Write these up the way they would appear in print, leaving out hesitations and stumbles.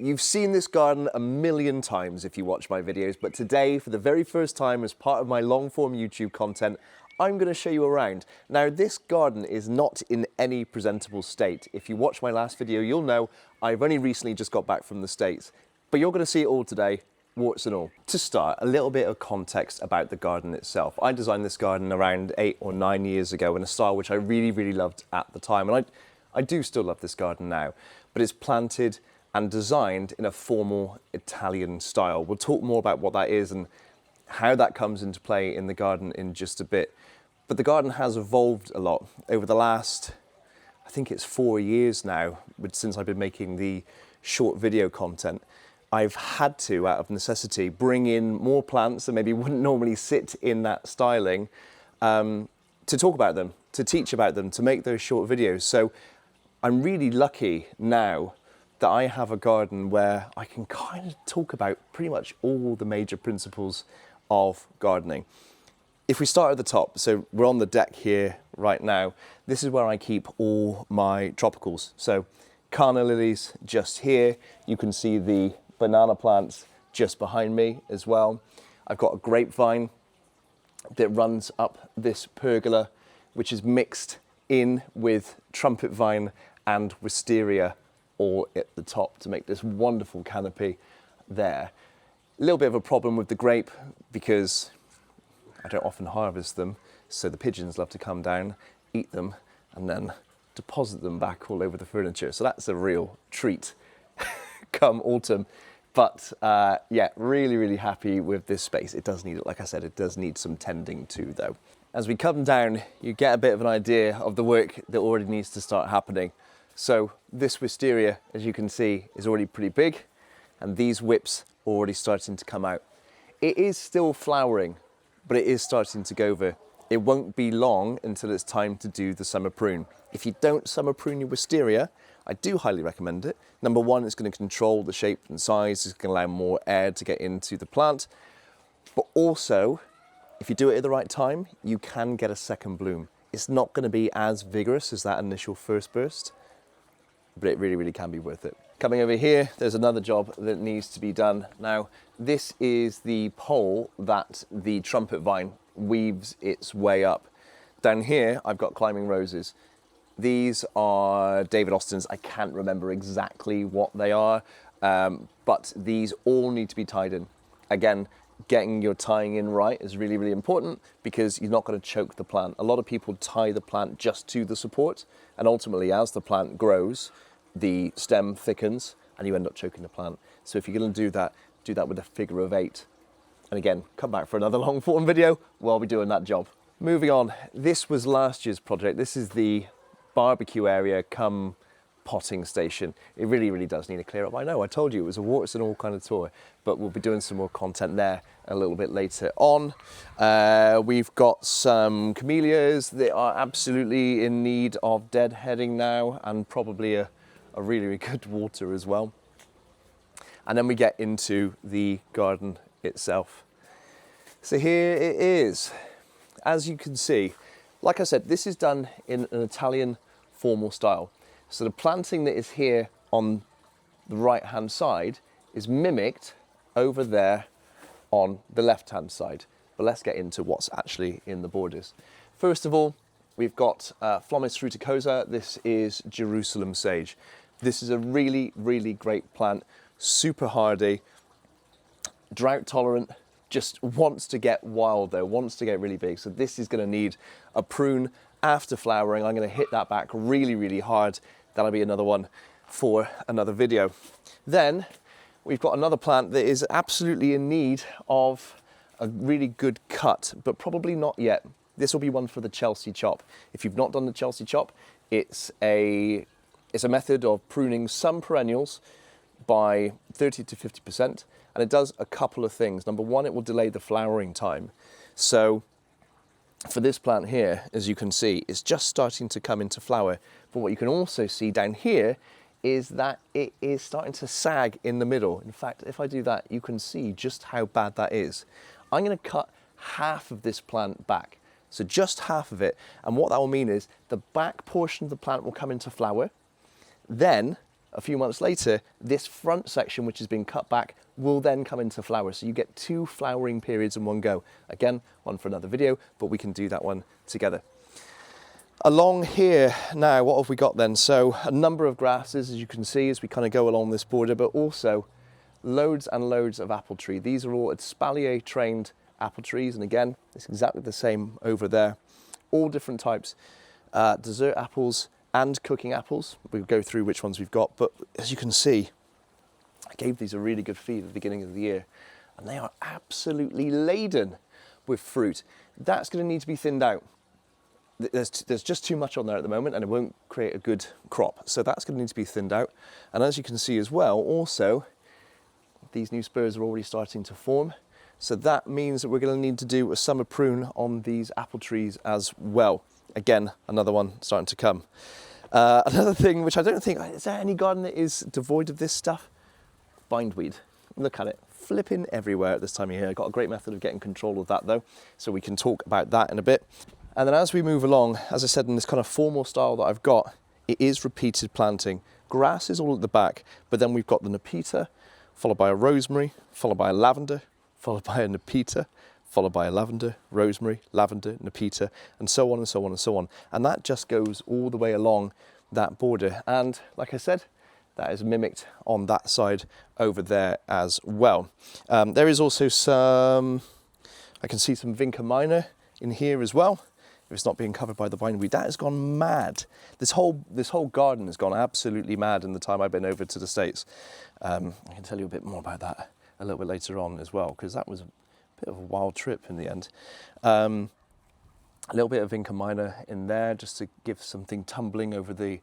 You've seen this garden a million times if you watch my videos, but today, for the very first time as part of my long-form YouTube content, I'm going to show you around. Now, this garden is not in any presentable state. If you watch my last video, you'll know I've only recently just got back from the States, but you're going to see it all today, warts and all. To start, a little bit of context about the garden itself. I designed this garden around 8 or 9 years ago in a style which I really loved at the time, and I do still love this garden now, but it's planted and designed in a formal Italian style. We'll talk more about what that is and how that comes into play in the garden in just a bit. But the garden has evolved a lot over the last, I think it's 4 years now, since I've been making the short video content. I've had to, out of necessity, bring in more plants that maybe wouldn't normally sit in that styling to talk about them, to teach about them, to make those short videos. So I'm really lucky now that I have a garden where I can kind of talk about pretty much all the major principles of gardening. If we start at the top, so we're on the deck here right now, this is where I keep all my tropicals. So Carna lilies just here, you can see the banana plants just behind me as well. I've got a grapevine that runs up this pergola, which is mixed in with trumpet vine and wisteria all at the top to make this wonderful canopy there. A little bit of a problem with the grape because I don't often harvest them, so the pigeons love to come down, eat them, and then deposit them back all over the furniture. So that's a real treat come autumn. But yeah, really happy with this space. It does need, like I said, it does need some tending too though. As we come down, you get a bit of an idea of the work that already needs to start happening. So this wisteria, as you can see, is already pretty big, and these whips are already starting to come out. It is still flowering, but it is starting to go over. It won't be long until it's time to do the summer prune. If you don't summer prune your wisteria, I do highly recommend it. Number one, it's going to control the shape and size. It's going to allow more air to get into the plant. But also, if you do it at the right time, you can get a second bloom. It's not going to be as vigorous as that initial first burst, but it really can be worth it. Coming over here, there's another job that needs to be done. Now, this is the pole that the trumpet vine weaves its way up. Down here, I've got climbing roses. These are David Austin's. I can't remember exactly what they are, but these all need to be tied in. Again, getting your tying in right is really important because you're not going to choke the plant. A lot of people tie the plant just to the support, and ultimately as the plant grows, the stem thickens and you end up choking the plant. So if you're going to do that with a figure of 8. And again, come back for another long form video while we're doing that job. Moving on, this was last year's project. This is the barbecue area come potting station. It really does need a clear up. I know, I told you it was a warts and all kind of tour, but we'll be doing some more content there a little bit later on. We've got some camellias that are absolutely in need of deadheading now, and probably a really good water as well. And then we get into the garden itself. So here it is. As you can see, like I said, this is done in an Italian formal style. So the planting that is here on the right-hand side is mimicked over there on the left-hand side. But let's get into what's actually in the borders. First of all, we've got Phlomis fruticosa. This is Jerusalem sage. This is a really great plant, super hardy, drought tolerant, just wants to get wild though, wants to get really big. So this is going to need a prune after flowering. I'm going to hit that back really hard. That'll be another one for another video. Then we've got another plant that is absolutely in need of a really good cut, but probably not yet. This will be one for the Chelsea chop. If you've not done the Chelsea chop, it's a method of pruning some perennials by 30 to 50%, and it does a couple of things. Number one, it will delay the flowering time. So for this plant here, as you can see, it's just starting to come into flower. But what you can also see down here is that it is starting to sag in the middle. In fact, if I do that, you can see just how bad that is. I'm going to cut half of this plant back. So just half of it. And what that will mean is the back portion of the plant will come into flower. Then a few months later, this front section, which has been cut back, will then come into flower. So you get 2 flowering periods in one go. Again, one for another video, but we can do that one together. Along here now, what have we got then? So a number of grasses, as you can see, as we kind of go along this border, but also loads and loads of apple tree. These are all Espalier trained apple trees. And again, it's exactly the same over there. All different types, dessert apples and cooking apples. We'll go through which ones we've got, but as you can see, I gave these a really good feed at the beginning of the year, and they are absolutely laden with fruit. That's going to need to be thinned out. There's just too much on there at the moment, and it won't create a good crop. So that's going to need to be thinned out. And as you can see as well, also, these new spurs are already starting to form. So that means that we're going to need to do a summer prune on these apple trees as well. Again, another one starting to come. Another thing, which I don't think, is there any garden that is devoid of this stuff? Bindweed. Look at it, flipping everywhere at this time of year. I've got a great method of getting control of that though, so we can talk about that in a bit. And then as we move along, as I said, in this kind of formal style that I've got, it is repeated planting. Grass is all at the back, but then we've got the nepeta, followed by a rosemary, followed by a lavender, followed by a nepeta, followed by a lavender, rosemary, lavender, nepeta, and so on and so on and so on. And that just goes all the way along that border. And like I said, that is mimicked on that side over there as well. There is also some, I can see some vinca minor in here as well. If it's not being covered by the bindweed, that has gone mad. This whole garden has gone absolutely mad in the time I've been over to the States. I can tell you a bit more about that a little bit later on as well, because that was a bit of a wild trip in the end. A little bit of vinca minor in there just to give something tumbling over the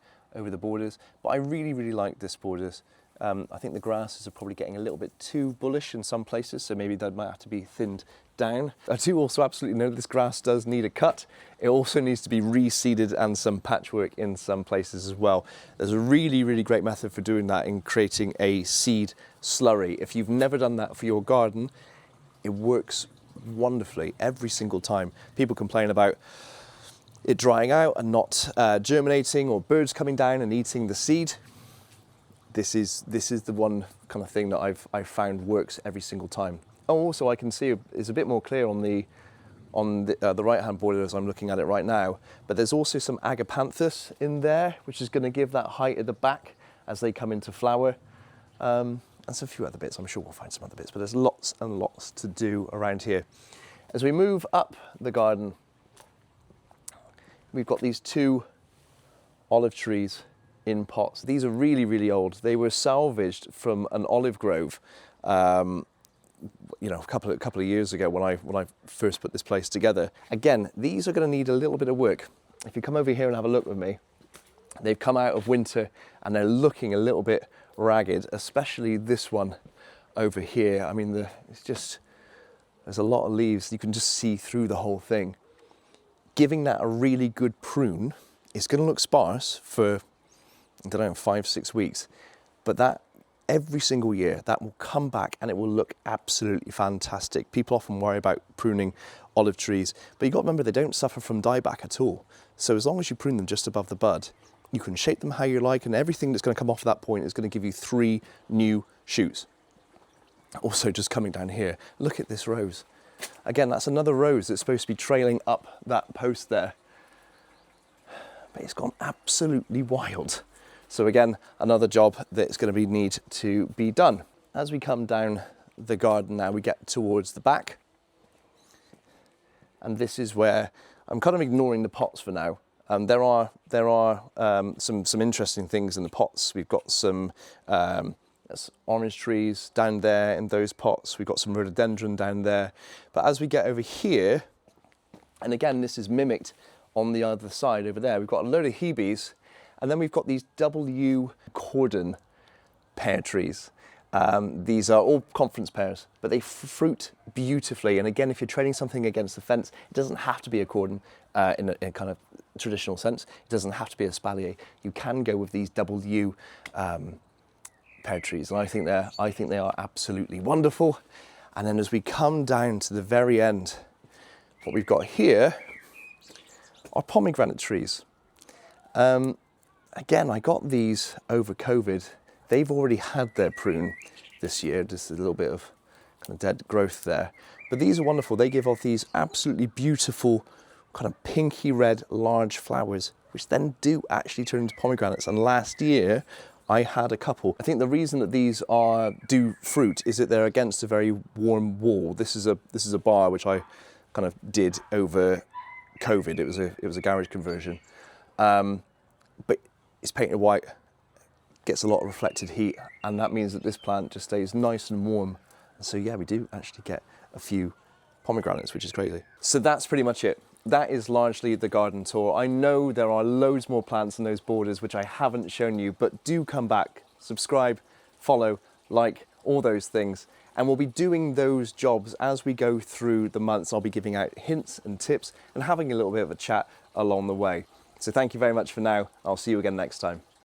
borders. But I really, really like this borders. I think the grasses are probably getting a little bit too bullish in some places, so maybe that might have to be thinned down. I do also absolutely know this grass does need a cut. It also needs to be reseeded and some patchwork in some places as well. There's a really, really great method for doing that in creating a seed slurry. If you've never done that for your garden, it works wonderfully every single time. People complain about it drying out and not germinating, or birds coming down and eating the seed. This is the one kind of thing that I've found works every single time. Oh, also I can see it's a bit more clear on the right-hand border as I'm looking at it right now. But there's also some Agapanthus in there, which is going to give that height at the back as they come into flower. And some few other bits. I'm sure we'll find some other bits, but there's lots and lots to do around here. As we move up the garden, we've got these 2 olive trees in pots. These are really, really old. They were salvaged from an olive grove, you know, a couple of years ago when I first put this place together. Again, these are going to need a little bit of work. If you come over here and have a look with me, they've come out of winter and they're looking a little bit ragged, especially this one over here. I mean, there's a lot of leaves. You can just see through the whole thing. Giving that a really good prune, it's going to look sparse for, I don't know, 5-6 weeks, but that every single year that will come back and it will look absolutely fantastic. People often worry about pruning olive trees, but you've got to remember they don't suffer from dieback at all. So as long as you prune them just above the bud, you can shape them how you like, and everything that's going to come off at that point is going to give you 3 new shoots. Also, just coming down here, look at this rose. Again, that's another rose that's supposed to be trailing up that post there. But it's gone absolutely wild. So again, another job that's going to need to be done. As we come down the garden now, we get towards the back. And this is where I'm kind of ignoring the pots for now. There are some interesting things in the pots. We've got some orange trees down there in those pots. We've got some rhododendron down there. But as we get over here, and again, this is mimicked on the other side over there, we've got a load of hebes, and then we've got these W cordon pear trees. These are all conference pears, but they fruit beautifully. And again, if you're trading something against the fence, it doesn't have to be a cordon in a kind of traditional sense. It doesn't have to be a Espalier. You can go with these W pear trees, and I think they are absolutely wonderful. And then as we come down to the very end, what we've got here are pomegranate trees. again, I got these over COVID. They've already had their prune this year, just a little bit of kind of dead growth there. But these are wonderful. They give off these absolutely beautiful kind of pinky red large flowers, which then do actually turn into pomegranates. And last year I had a couple. I think the reason that these do fruit is that they're against a very warm wall. This is a bar which I kind of did over COVID. It was a garage conversion, but it's painted white, gets a lot of reflected heat, and that means that this plant just stays nice and warm. And so yeah, we do actually get a few pomegranates, which is crazy. So that's pretty much it. That is largely the garden tour. I know there are loads more plants in those borders which I haven't shown you, but do come back, subscribe, follow, like, all those things. And we'll be doing those jobs as we go through the months. I'll be giving out hints and tips and having a little bit of a chat along the way. So thank you very much for now. I'll see you again next time.